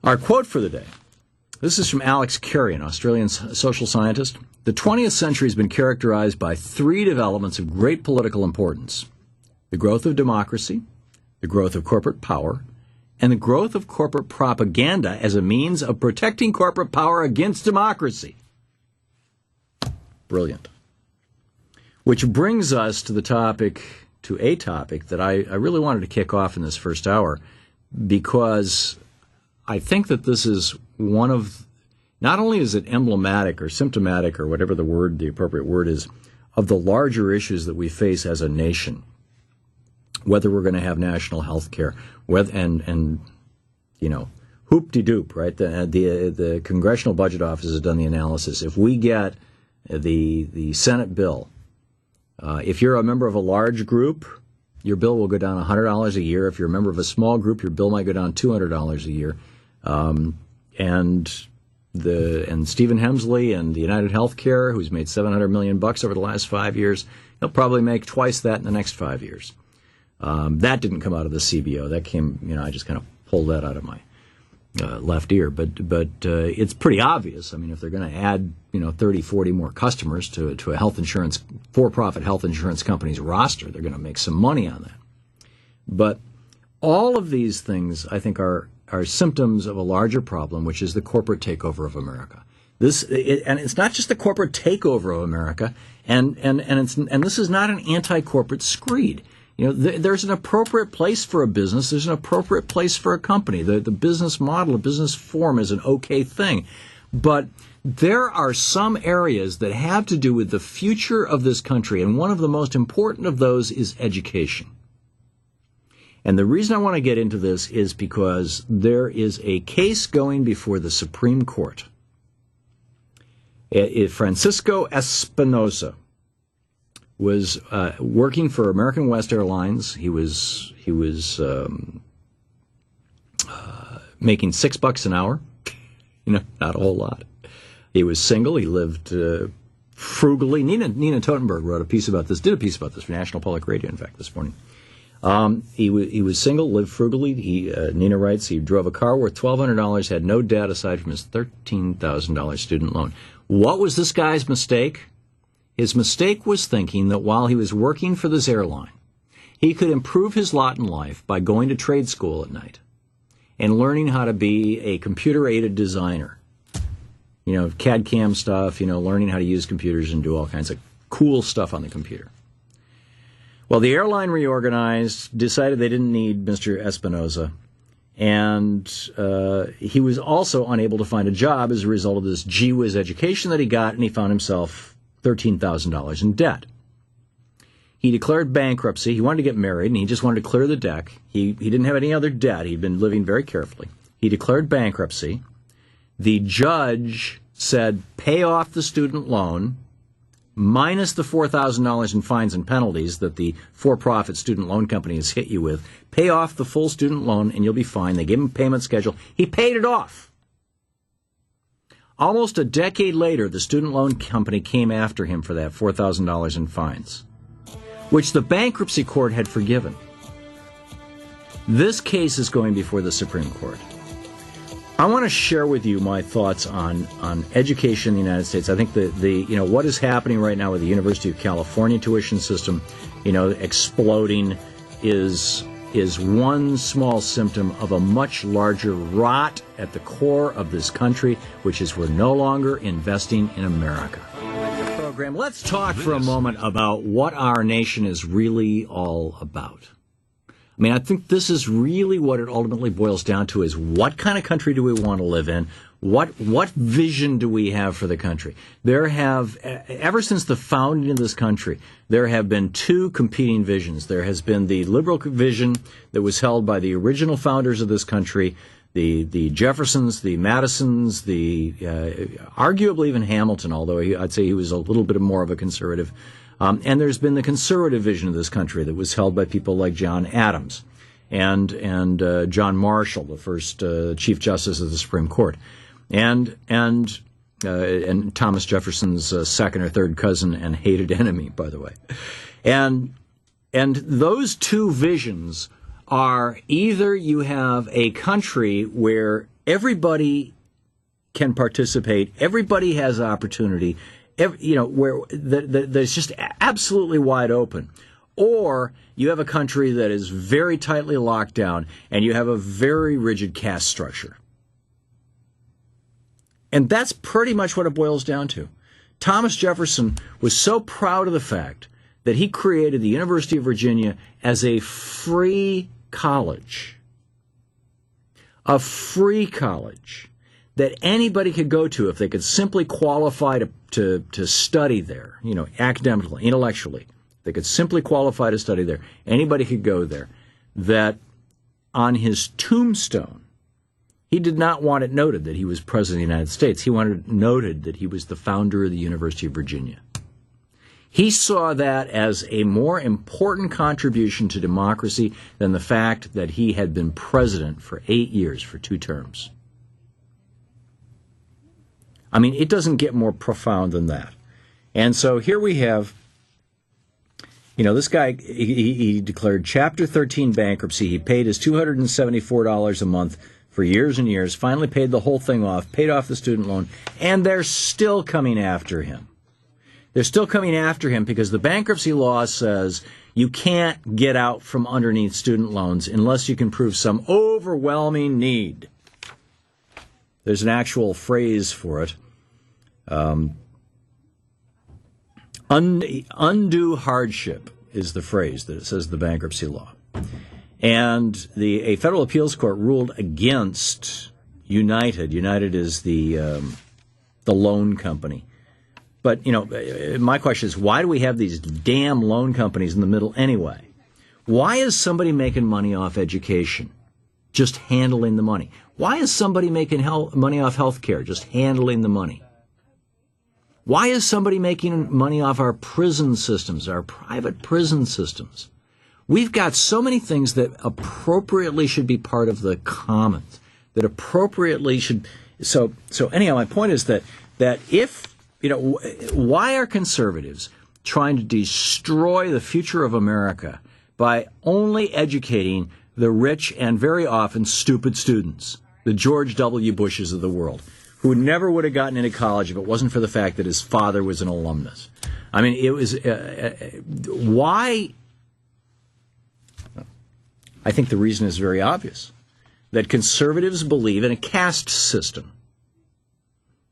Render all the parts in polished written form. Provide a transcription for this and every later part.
Our quote for the day. This is from Alex Carey, an Australian social scientist. The 20th century has been characterized by three developments of great political importance: the growth of democracy, the growth of corporate power, and the growth of corporate propaganda as a means of protecting corporate power against democracy. Brilliant. Which brings us to a topic that I really wanted to kick off in this first hour, because I think that this is one of, not only is it emblematic or symptomatic or whatever the appropriate word is, of the larger issues that we face as a nation, whether we're going to have national health care, and hoop-de-doop, right? The Congressional Budget Office has done the analysis. If we get the Senate bill, if you're a member of a large group, your bill will go down $100 a year. If you're a member of a small group, your bill might go down $200 a year. And Stephen Hemsley and the United Healthcare, who's made $700 million over the last 5 years, he'll probably make twice that in the next 5 years. That didn't come out of the CBO. That came, I just kind of pulled that out of my left ear. But it's pretty obvious. I mean, if they're going to add 30, 40 more customers to a health insurance, for-profit health insurance company's roster, they're going to make some money on that. But all of these things, I think, are symptoms of a larger problem, which is the corporate takeover of America. And it's not just the corporate takeover of America, and this is not an anti-corporate screed. There's an appropriate place for a business. There's an appropriate place for a company. The business model, the business form is an okay thing. But there are some areas that have to do with the future of this country, and one of the most important of those is education. And the reason I want to get into this is because there is a case going before the Supreme Court. Francisco Espinosa was working for American West Airlines. He was making $6 an hour, not a whole lot. He was single. He lived frugally. Nina Totenberg wrote a piece about this. Did a piece about this for National Public Radio, in fact, this morning. He was single, lived frugally. Nina writes, he drove a car worth $1,200, had no debt aside from his $13,000 student loan. What was this guy's mistake? His mistake was thinking that while he was working for this airline, he could improve his lot in life by going to trade school at night and learning how to be a computer-aided designer. CAD-CAM stuff, learning how to use computers and do all kinds of cool stuff on the computer. Well, the airline reorganized, decided they didn't need Mr. Espinosa, and he was also unable to find a job as a result of this gee-whiz education that he got, and he found himself $13,000 in debt. He declared bankruptcy. He wanted to get married, and he just wanted to clear the deck. He didn't have any other debt. He'd been living very carefully. He declared bankruptcy. The judge said, pay off the student loan, minus the $4,000 in fines and penalties that the for-profit student loan company has hit you with. Pay off the full student loan and you'll be fine. They gave him a payment schedule. He paid it off. Almost a decade later, the student loan company came after him for that $4,000 in fines, which the bankruptcy court had forgiven. This case is going before the Supreme Court. I want to share with you my thoughts on education in the United States. I think what is happening right now with the University of California tuition system, exploding is one small symptom of a much larger rot at the core of this country, which is we're no longer investing in America. Program. Let's talk for a moment about what our nation is really all about. I mean, I think this is really what it ultimately boils down to, is what kind of country do we want to live in? What vision do we have for the country? There have, ever since the founding of this country, there have been two competing visions. There has been the liberal vision that was held by the original founders of this country, the Jeffersons, the Madisons, arguably even Hamilton, although I'd say he was a little bit more of a conservative. And there's been the conservative vision of this country that was held by people like John Adams and John Marshall, the first Chief Justice of the Supreme Court, and Thomas Jefferson's second or third cousin and hated enemy, by the way. And those two visions are, either you have a country where everybody can participate, everybody has opportunity, where that's just absolutely wide open. Or you have a country that is very tightly locked down and you have a very rigid caste structure. And that's pretty much what it boils down to. Thomas Jefferson was so proud of the fact that he created the University of Virginia as a free college. A free college that anybody could go to if they could simply qualify to study there, academically, intellectually. They could simply qualify to study there. Anybody could go there. That on his tombstone, he did not want it noted that he was President of the United States. He wanted it noted that he was the founder of the University of Virginia. He saw that as a more important contribution to democracy than the fact that he had been president for 8 years, for 2 terms. I mean, it doesn't get more profound than that. And so here we have, this guy, he declared Chapter 13 bankruptcy. He paid his $274 a month for years and years, finally paid the whole thing off, paid off the student loan, and they're still coming after him. They're still coming after him because the bankruptcy law says you can't get out from underneath student loans unless you can prove some overwhelming need. There's an actual phrase for it. Undue hardship is the phrase that it says in the bankruptcy law. And a federal appeals court ruled against United. United is the loan company. But, my question is, why do we have these damn loan companies in the middle anyway? Why is somebody making money off education? Just handling the money. Why is somebody making money off health care? Just handling the money. Why is somebody making money off our prison systems, our private prison systems? We've got so many things that appropriately should be part of the commons, that appropriately should. So anyhow, my point is that if, why are conservatives trying to destroy the future of America by only educating the rich and very often stupid students, the George W. Bushes of the world, who never would have gotten into college if it wasn't for the fact that his father was an alumnus? I mean, it was why? I think the reason is very obvious, that conservatives believe in a caste system.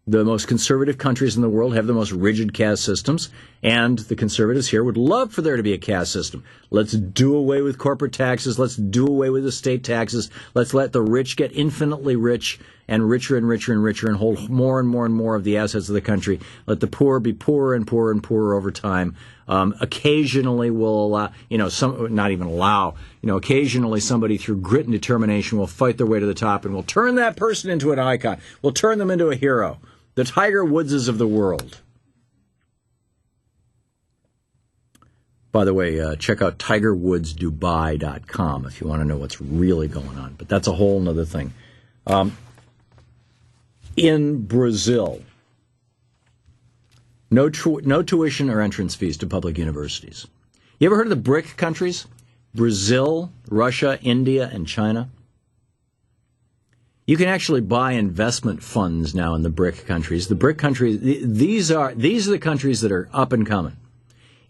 The most conservative countries in the world have the most rigid caste systems, and the conservatives here would love for there to be a caste system. Let's do away with corporate taxes. Let's do away with estate taxes. Let's let the rich get infinitely rich and richer and richer and richer and hold more and more and more of the assets of the country. Let the poor be poorer and poorer and poorer over time. Occasionally we'll allow, not even allow, occasionally somebody through grit and determination will fight their way to the top, and we'll turn that person into an icon. We'll turn them into a hero. The Tiger Woodses of the world. By the way, check out tigerwoodsdubai.com if you want to know what's really going on. But that's a whole other thing. In Brazil, no tuition or entrance fees to public universities. You ever heard of the BRIC countries? Brazil, Russia, India, and China? You can actually buy investment funds now in the BRIC countries. The BRIC countries, these are the countries that are up and coming.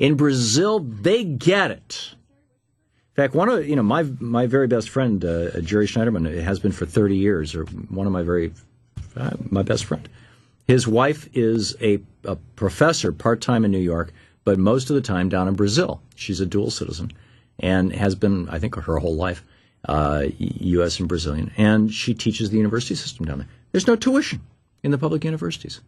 In Brazil, they get it. In fact, one of my very best friend, Jerry Schneiderman, has been for 30 years, or one of my best friend. His wife is a professor part-time in New York, but most of the time down in Brazil. She's a dual citizen and has been, I think, her whole life. U.S. and Brazilian, and she teaches the university system down there. There's no tuition in the public universities.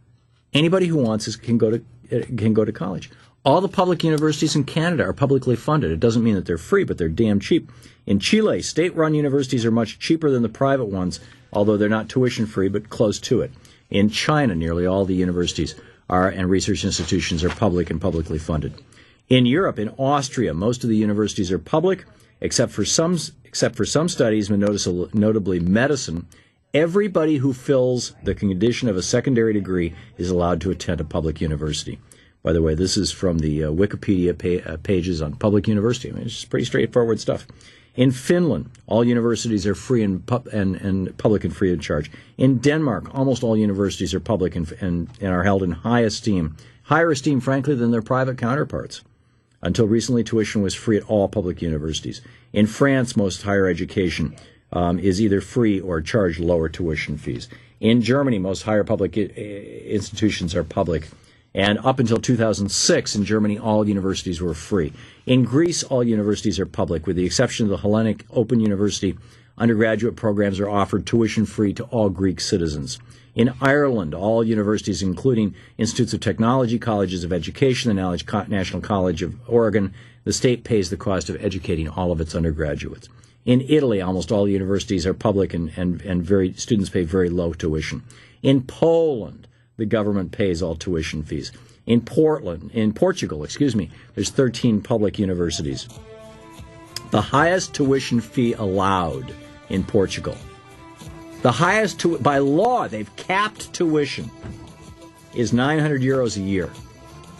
Anybody who wants can go to college. All the public universities in Canada are publicly funded. It doesn't mean that they're free, but they're damn cheap. In Chile, state-run universities are much cheaper than the private ones, although they're not tuition-free, but close to it. In China, nearly all the universities and research institutions are public and publicly funded. In Europe, in Austria, most of the universities are public, except for some studies, notably medicine. Everybody who fills the condition of a secondary degree is allowed to attend a public university. By the way, this is from the Wikipedia pages on public university. I mean, it's just pretty straightforward stuff. In Finland, all universities are free and public and free of charge. In Denmark, almost all universities are public and are held in high esteem. Higher esteem, frankly, than their private counterparts. Until recently, tuition was free at all public universities. In France, most higher education is either free or charged lower tuition fees. In Germany, most higher public institutions are public. And up until 2006, in Germany, all universities were free. In Greece, all universities are public, with the exception of the Hellenic Open University. Undergraduate programs are offered tuition-free to all Greek citizens. In Ireland, all universities, including institutes of technology, colleges of education, the National College of Oregon, the state pays the cost of educating all of its undergraduates. In Italy, almost all universities are public and students pay very low tuition. In Poland, the government pays all tuition fees. In Portugal, there's 13 public universities. The highest tuition fee allowed in Portugal, by law, they've capped tuition, is 900 euros a year.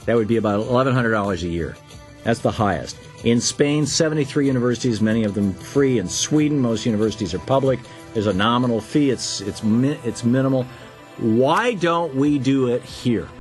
That would be about $1,100 a year. That's the highest. In Spain, 73 universities, many of them free. In Sweden, most universities are public. There's a nominal fee. It's minimal. Why don't we do it here?